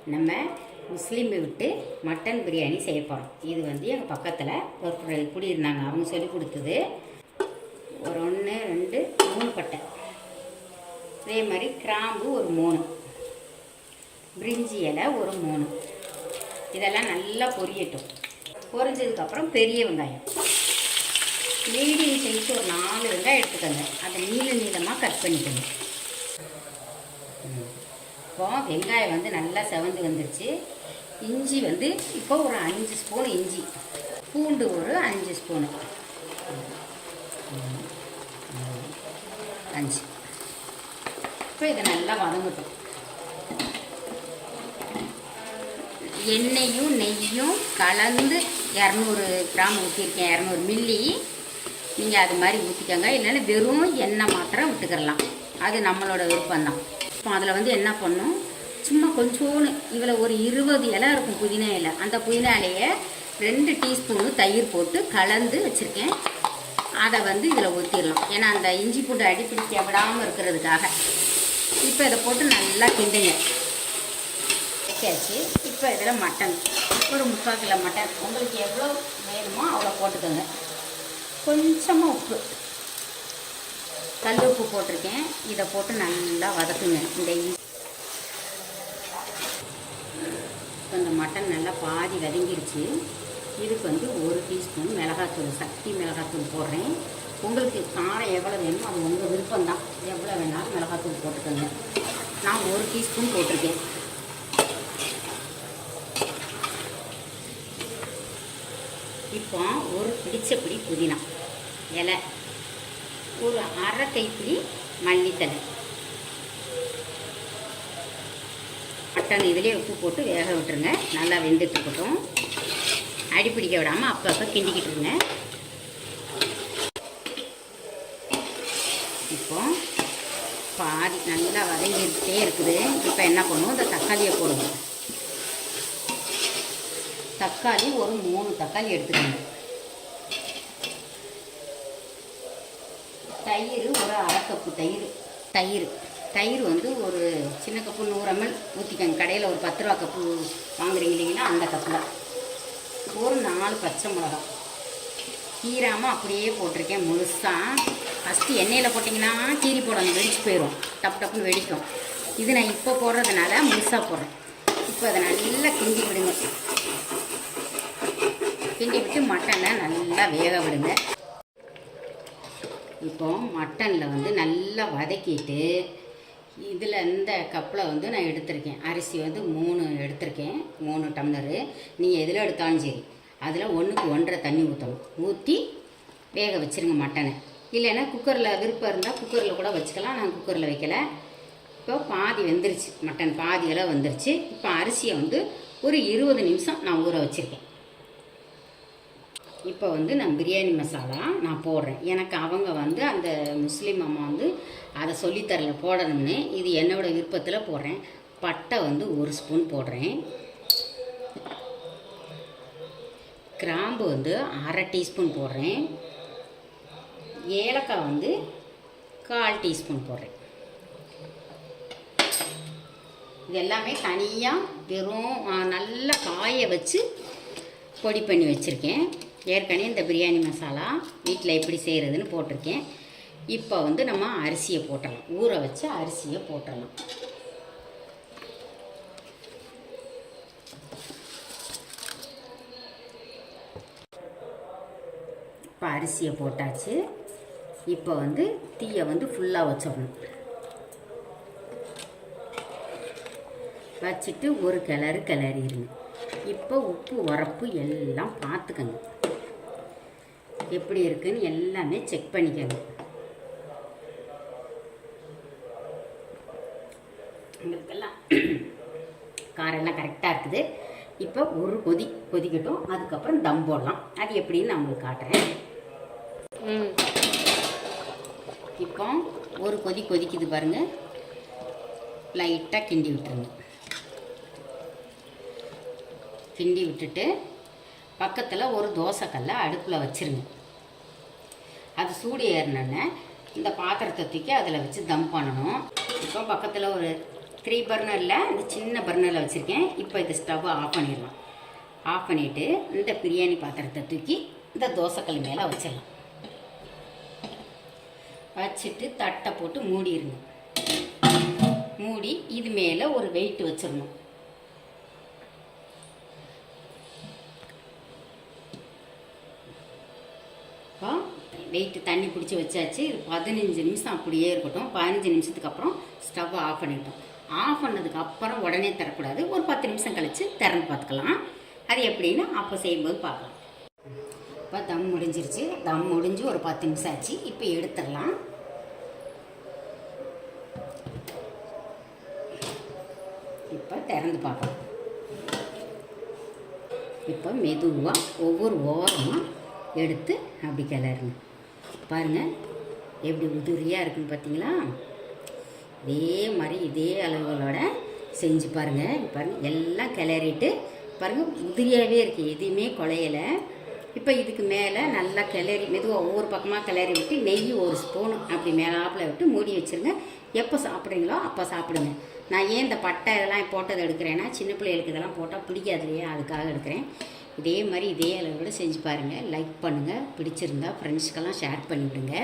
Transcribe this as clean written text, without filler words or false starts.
நம்ம முஸ்லீமை விட்டு மட்டன் பிரியாணி செய்ய போகிறோம். இது வந்து எங்கள் பக்கத்தில் ஒரு குடியிருந்தாங்க, அவங்க சொல்லி கொடுத்தது. ஒரு 1 2 3 பட்டை, அதே மாதிரி கிராம்பு ஒரு 3, பிரிஞ்சி இலை ஒரு 3. இதெல்லாம் நல்லா பொரியட்டும். பொரிஞ்சதுக்கப்புறம் பெரிய வெங்காயம் மீடியம் சைஸ் ஒரு 4 வெங்காயம் எடுத்துக்கோங்க. அதை நீளமாக கட் பண்ணிக்கோங்க. இப்போ வெங்காயம் வந்து நல்லா செவந்து வந்துருச்சு. இஞ்சி வந்து இப்போ ஒரு 5 ஸ்பூன் இஞ்சி, பூண்டு ஒரு 5 ஸ்பூனு, 5. இப்போ இதை நல்லா வதங்கட்டும். எண்ணெயும் நெய்யும் கலந்து 200 கிராம் ஊற்றிருக்கேன். 200 மில்லி நீங்கள் அது மாதிரி ஊற்றிக்கோங்க. இல்லைன்னா வெறும் எண்ணெய் மாத்திரம் விட்டுக்கிறலாம், அது நம்மளோட விருப்பம்தான். இப்போ அதில் வந்து என்ன பண்ணணும், சும்மா கொஞ்சோன்னு இதில் ஒரு 20 இலை இருக்கும் புதினா இலை. அந்த புதினா இலையை 2 டீஸ்பூனு தயிர் போட்டு கலந்து வச்சுருக்கேன். அதை வந்து இதில் ஊற்றிடலாம், ஏன்னா அந்த இஞ்சி பூண்டு அடிப்பிடிக்க விடாமல் இருக்கிறதுக்காக. இப்போ இதை போட்டு நல்லா கிண்டுங்க. வச்சாச்சு. இப்போ இதில் மட்டன் ஒரு 3/4 கிலோ மட்டன், உங்களுக்கு எவ்வளோ வேணுமோ அவ்வளோ போட்டுக்கோங்க. கொஞ்சமாக உப்பு, கல் உப்பு போட்டிருக்கேன். இதை போட்டு நல்லா வதக்குங்க. இந்த மட்டன் நல்லா பாதி வதங்கிருச்சு. இதுக்கு வந்து 1 டீஸ்பூன் மிளகாத்தூள், சக்தி மிளகாத்தூள் போடுறேன். உங்களுக்கு காரம் எவ்வளோ வேணுமோ அது உங்கள் விருப்பம்தான், எவ்வளோ வேணாலும் மிளகாத்தூள் போட்டுக்கோங்க. நான் 1 டீஸ்பூன் போட்டிருக்கேன். இப்போ ஒரு பிடி புதினா இலை, ஒரு அரை கைப்பிடி மல்லித்தலை, மட்டன் இதிலே உப்பு போட்டு வேக விட்டுருங்க. நல்லா வெந்துட்டுருக்கட்டும். அடிப்பிடிக்க விடாமல் அப்பப்போ கிண்டிக்கிட்டுருங்க. இப்போ பாதி நல்லா வதங்கிட்டே இருக்குது. இப்போ என்ன பண்ணுவோம், இந்த தக்காளியை போடுவோம். தக்காளி ஒரு 3 தக்காளி எடுத்துக்கோங்க. தயிர் ஒரு அரை கப்பு தயிர் வந்து ஒரு சின்ன கப்பு 100 ml ஊற்றிக்கோங்க. கடையில் ஒரு 10 ரூபா கப்பு வாங்குறீங்க இல்லைங்களா, அந்த கப்பில். ஒரு 4 பச்சை மிளகாய் கீராமல் அப்படியே போட்டிருக்கேன் முழுசாக. ஃபஸ்ட்டு எண்ணெயில் போட்டிங்கன்னா கீரி போடணும், வெடிச்சு போயிடும், டப்புன்னு வெடிக்கும். இது நான் இப்போ போடுறதுனால முழுசாக போடுறேன். இப்போ அதை நல்லா கிண்டி விடுங்க. கிண்டி விட்டு மட்டனை நல்லா வேக விடுங்க. இப்போ மட்டனில் வந்து நல்லா வதக்கிட்டு இதில் இந்த கப்பில் வந்து நான் எடுத்திருக்கேன். அரிசி வந்து 3 எடுத்திருக்கேன், 3 டம்ளரு. நீங்கள் எதில் எடுத்தாலும் சரி, அதில் 1க்கு 1.5 தண்ணி ஊற்றணும். ஊற்றி வேக வச்சுருங்க மட்டனை. இல்லைன்னா குக்கரில் விருப்பம் இருந்தால் குக்கரில் கூட வச்சுக்கலாம். நான் குக்கரில் வைக்கலை. இப்போ பாதி வெந்துருச்சு, மட்டன் பாதியெல்லாம் வந்துருச்சு. இப்போ அரிசியை வந்து ஒரு 20 நிமிஷம் நான் ஊற வச்சுருக்கேன். இப்போ வந்து நான் பிரியாணி மசாலா நான் போடுறேன். எனக்கு அவங்க வந்து அந்த முஸ்லீம் அம்மா வந்து அதை சொல்லித்தரல போடணும்னு. இது என்னோடய விருப்பத்தில் போடுறேன். பட்டை வந்து 1 ஸ்பூன் போடுறேன். கிராம்பு வந்து அரை டீஸ்பூன் போடுறேன். ஏலக்காய் வந்து 1/4 டீஸ்பூன் போடுறேன். இது எல்லாமே தனியாக வெறும் நல்லா காய வச்சு பொடி பண்ணி வச்சுருக்கேன். ஏற்கனவே இந்த பிரியாணி மசாலா வீட்டில் எப்படி செய்கிறதுன்னு போட்டிருக்கேன். இப்போ வந்து நம்ம அரிசியை போட்டுடலாம், ஊற வச்சு அரிசியை போட்டுடலாம். இப்போ அரிசியை போட்டாச்சு. இப்போ வந்து தீயை வந்து ஃபுல்லாக வச்சிடணும். வச்சுட்டு ஒரு கிளறிடுங்க. இப்போ உப்பு உரப்பு எல்லாம் பார்த்துக்கங்க, எப்படி இருக்குன்னு எல்லாமே செக் பண்ணிக்கங்க. உங்களுக்கெல்லாம் காரெல்லாம் கரெக்டாக இருக்குது. இப்போ ஒரு கொதிக்கட்டும். அதுக்கப்புறம் தம் போடலாம். அது எப்படின்னு நான் உங்களுக்கு காட்டுறேன். இப்போ ஒரு கொதிக்குது பாருங்கள். லைட்டாக கிண்டி விட்டுருங்க. கிண்டி விட்டுட்டு பக்கத்தில் ஒரு தோசைக்கல்லை அடுப்பில் வச்சுருங்க. அது சூடு ஏறினோடனே இந்த பாத்திரத்தை தூக்கி அதில் வச்சு தம் பண்ணணும். இப்போ பக்கத்தில் ஒரு 3 பர்னரில் இந்த சின்ன பர்னரில் வச்சுருக்கேன். இப்போ இது ஸ்டவ்வை ஆஃப் பண்ணிடலாம். ஆஃப் பண்ணிவிட்டு இந்த பிரியாணி பாத்திரத்தை தூக்கி இந்த தோசைக்கல் மேலே வச்சிடலாம். வச்சுட்டு தட்டை போட்டு மூடிடுங்க. மூடி இது மேலே ஒரு வெயிட் வச்சிடணும். இப்போ வெயிட்டு தண்ணி பிடிச்சி வச்சாச்சு. இது 15 நிமிஷம் அப்படியே இருக்கட்டும். 15 நிமிஷத்துக்கு அப்புறம் ஸ்டவ்வை ஆஃப் பண்ணிட்டோம். ஆஃப் பண்ணதுக்கு அப்புறம் உடனே தரக்கூடாது. ஒரு 10 நிமிஷம் கழித்து திறந்து பார்த்துக்கலாம். அது எப்படின்னு அப்போ செய்யும்போது பார்க்கலாம். இப்போ தம் முடிஞ்சிருச்சு. தம் முடிஞ்சு ஒரு 10 நிமிஷம் ஆச்சு. இப்போ எடுத்துடலாம். இப்போ திறந்து பார்க்கலாம். இப்போ மெதுவாக ஒவ்வொரு ஓரமாக எடுத்து அப்படி கிளறுங்க. பாருங்கள் எப்படி உதிரியாக இருக்குன்னு பார்த்தீங்களா? இதே மாதிரி இதே அளவுகளோட செஞ்சு பாருங்கள். பாருங்கள் எல்லாம் கிளறிட்டு பாருங்கள் உதிரியாகவே இருக்குது, எதுவுமே குழையலை. இப்போ இதுக்கு மேலே நல்லா கிளறி மெதுவாக ஒவ்வொரு பக்கமாக கிளறி விட்டு நெய் 1 ஸ்பூன் அப்படி மேலாப்பில் விட்டு மூடி வச்சுருங்க. எப்போ சாப்பிட்றீங்களோ அப்போ சாப்பிடுங்க. நான் ஏன் இந்த பட்டை இதெல்லாம் போட்டதை எடுக்கிறேன்னா சின்ன பிள்ளைகளுக்கு இதெல்லாம் போட்டால் பிடிக்காது இல்லையா, அதுக்காக எடுக்கிறேன். இதே மாதிரி இதே அளவோட செஞ்சு பாருங்கள். லைக் பண்ணுங்கள். பிடிச்சிருந்தா ஃப்ரெண்ட்ஸ்க்கெல்லாம் ஷேர் பண்ணிவிடுங்க.